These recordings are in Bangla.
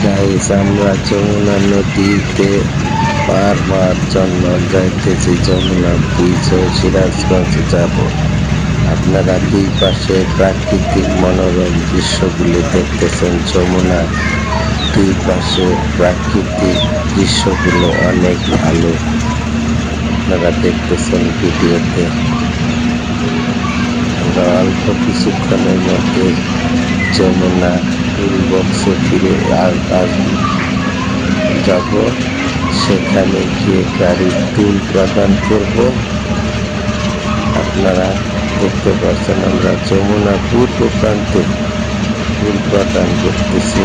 গাইস, আমরা যমুনা নদীতে পার হওয়ার জন্য যাইতেছি। যমুনা ব্রিজ হয়ে সিরাজগঞ্জ যাব। আপনারা দুই পাশে প্রাকৃতিক মনোরম দৃশ্যগুলি দেখতেছেন। যমুনা দুই পাশে প্রাকৃতিক দৃশ্যগুলো অনেক ভালো, আপনারা দেখতেছেন ভিডিওতে। আমরা অল্প কিছুক্ষণের মধ্যে যমুনা টুল বক্সে ফিরে যাব। সেখানে গিয়ে গাড়ির টুল প্রদান করব। আপনারা দেখতে পাচ্ছেন আমরা যমুনা পূর্ব প্রান্তে টুল প্রদান করতেছি।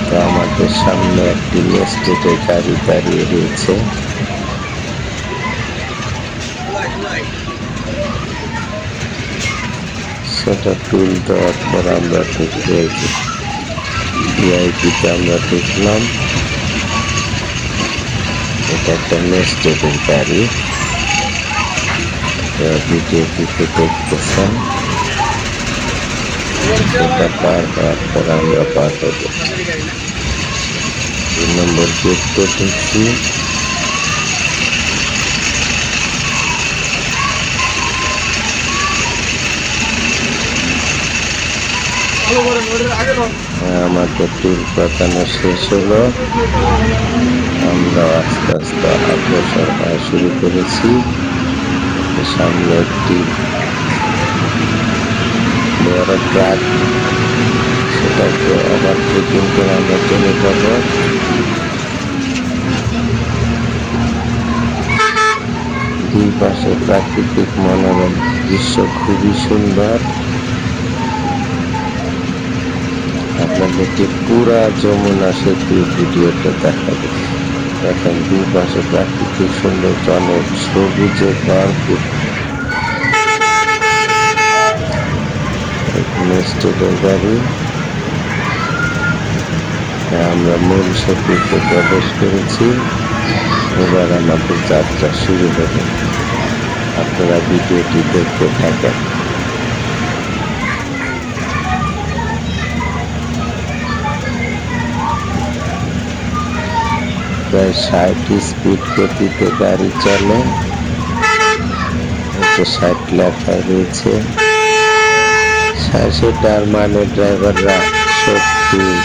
তো আমাদের সামনে একটি নেস্টেডে গাড়ি দাঁড়িয়ে রয়েছে। সেটা টুল দেওয়ার পর আমরা ঢুকতে ভিআইপিতে আমরা ঢুকলাম। এটা একটা নেস্টেডের গাড়ি, ভিডিওটিতে দেখতেছেন। এটা পার হওয়ার পর আমরা পার হব 2 নম্বর গেটে ঢুকছি। আমাদের টুল পাতানো শেষ হলো। আমরা আস্তে আস্তে অগ্রসর হওয়া শুরু করেছি। সামনে একটি বড় ট্রাক, সেটাকে ওভারটেকিং করে আমরা চলে যাব। দুই পাশে প্রাকৃতিক মনোরম দৃশ্য খুবই সুন্দর। আপনাদেরকে পুরা যমুনা সেতুর ভিডিওটা দেখাবে। এখন দুই পাশে প্রাকৃতিক সৌন্দর্য অনেক সবুজে ভরপুর। নেস্টেডের গাড়ি। আমরা মূল সেতুতে প্রবেশ করেছি। এবার আমাদের যাত্রা শুরু হবে। আপনারা ভিডিওটি দেখতে থাকেন। প্রায় 60 স্পিড গতিতে গাড়ি চলে। 60 লেখা রয়েছে। 60 মানে ড্রাইভাররা 70,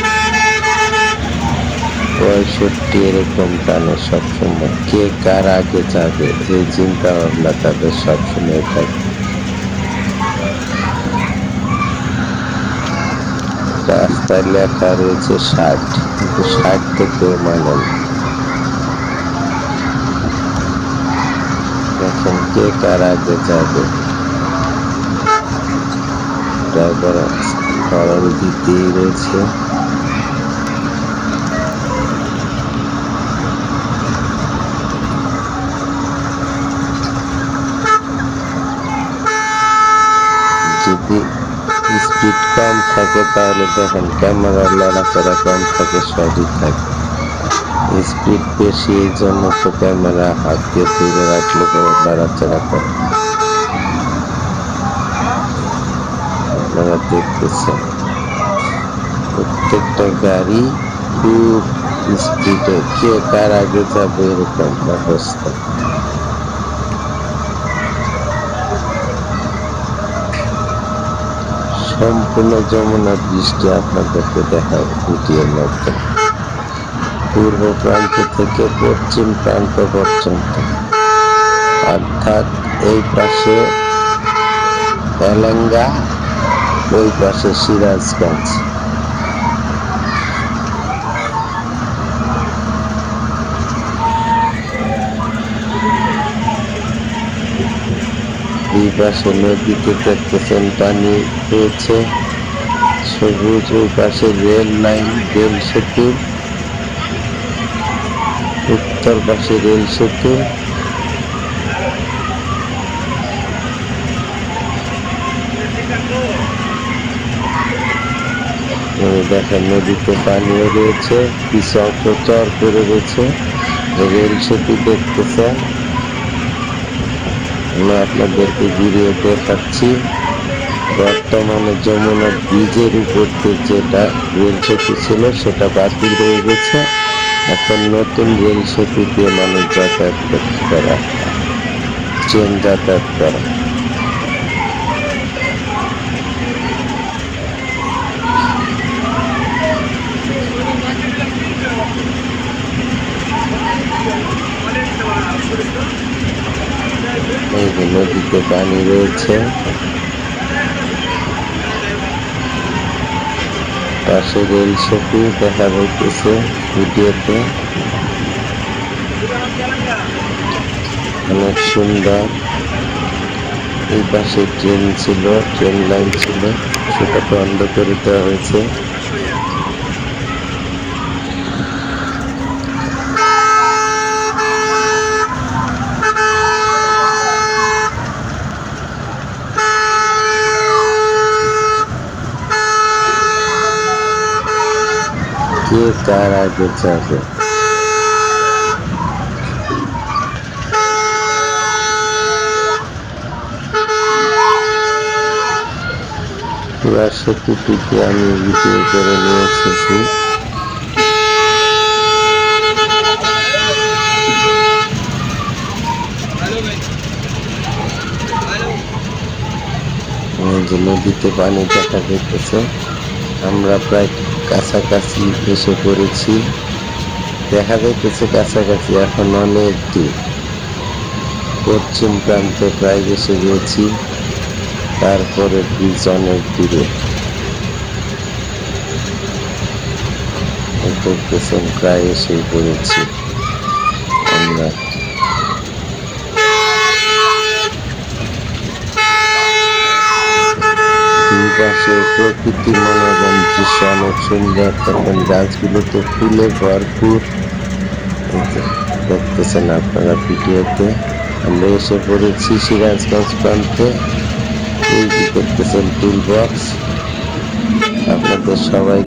65 এরকম টানে সবসময়। কে কার আগে যাবে এই চিন্তা ভাবনা তাদের সবসময় থাকে। রাস্তায় লেখা রয়েছে 60, কিন্তু 60 থেকেও মানে এখন কে কার আগে যাবে। ড্রাইভার হর্ন দিতেই রয়েছে। যদি স্পিড কম থাকে তাহলে দেখেন ক্যামেরার লড়াচড়া কম থাকে, সবই থাকে। স্পিড বেশি, এই জন্য তো ক্যামেরা হাত দিয়ে ধরে রাখলে লড়াচড়া করে। আপনারা দেখতেছেন প্রত্যেকটা গাড়ি খুব স্পিডে, কে কার আগে যাবে এরকম অবস্থা। সম্পূর্ণ যমুনা বৃষ্টি আপনাদেরকে দেখাবো ভিডিওর মধ্যে, পূর্ব প্রান্ত থেকে পশ্চিম প্রান্ত পর্যন্ত। অর্থাৎ এই পাশে এলেঙ্গা, ওই পাশে সিরাজগঞ্জ। এই পাশে নদীতে দেখতেছেন পানি রয়েছে সবুজ। ওই পাশে রেল লাইন, রেল সেতু, উত্তর পাশে রেল সেতু। দেখেন নদীতে পানিও রয়েছে, কিছু অংশ চর করে রয়েছে। রেল সেতু দেখতেছেন, আমরা আপনাদেরকে ঘুরিয়ে দেখাচ্ছি। বর্তমানে যমুনা ব্রিজের উপর দিয়ে যেটা রেল সেতু ছিল সেটা বাতিল হয়ে গেছে। এখন নতুন রেল সেতু দিয়ে মানুষ যাতায়াত করতে পারে, ট্রেন যাতায়াত করে। এই যে নদীতে পানি রয়েছে, পাশে রেল সেতু দেখা যাইতেছে ভিডিওতে, অনেক সুন্দর। এই পাশে ট্রেন ছিল, ট্রেন লাইন ছিল, সেটা বন্ধ করে দেওয়া হয়েছে। কে কার আগে যাবে? পুরা সেতুটিকে আমি ভিডিও করে নিয়ে এসেছি। যে নদীতে পানি দেখা যাইতেছে, আমরা প্রায় কাছাকাছি এসে পড়েছি। দেখা যাইতেছে কাছাকাছি, এখন অনেক দূর, পশ্চিম প্রান্তে প্রায় এসে গেছি। তারপরে ব্রিজ অনেক দূরে দেখতেছেন, প্রায় এসে পড়েছি আমরা। দুপাশে প্রকৃতি মনোরম দৃশ্য অনেক সুন্দর, তখন গাছগুলোতে ফুলে ভরপুর দেখতেছেন আপনারা ভিডিওতে। আমরা এসে পড়েছি সিরাজগঞ্জ প্রান্তে। এই যে দেখতেছেন টুল বক্স, আপনাদের সবাই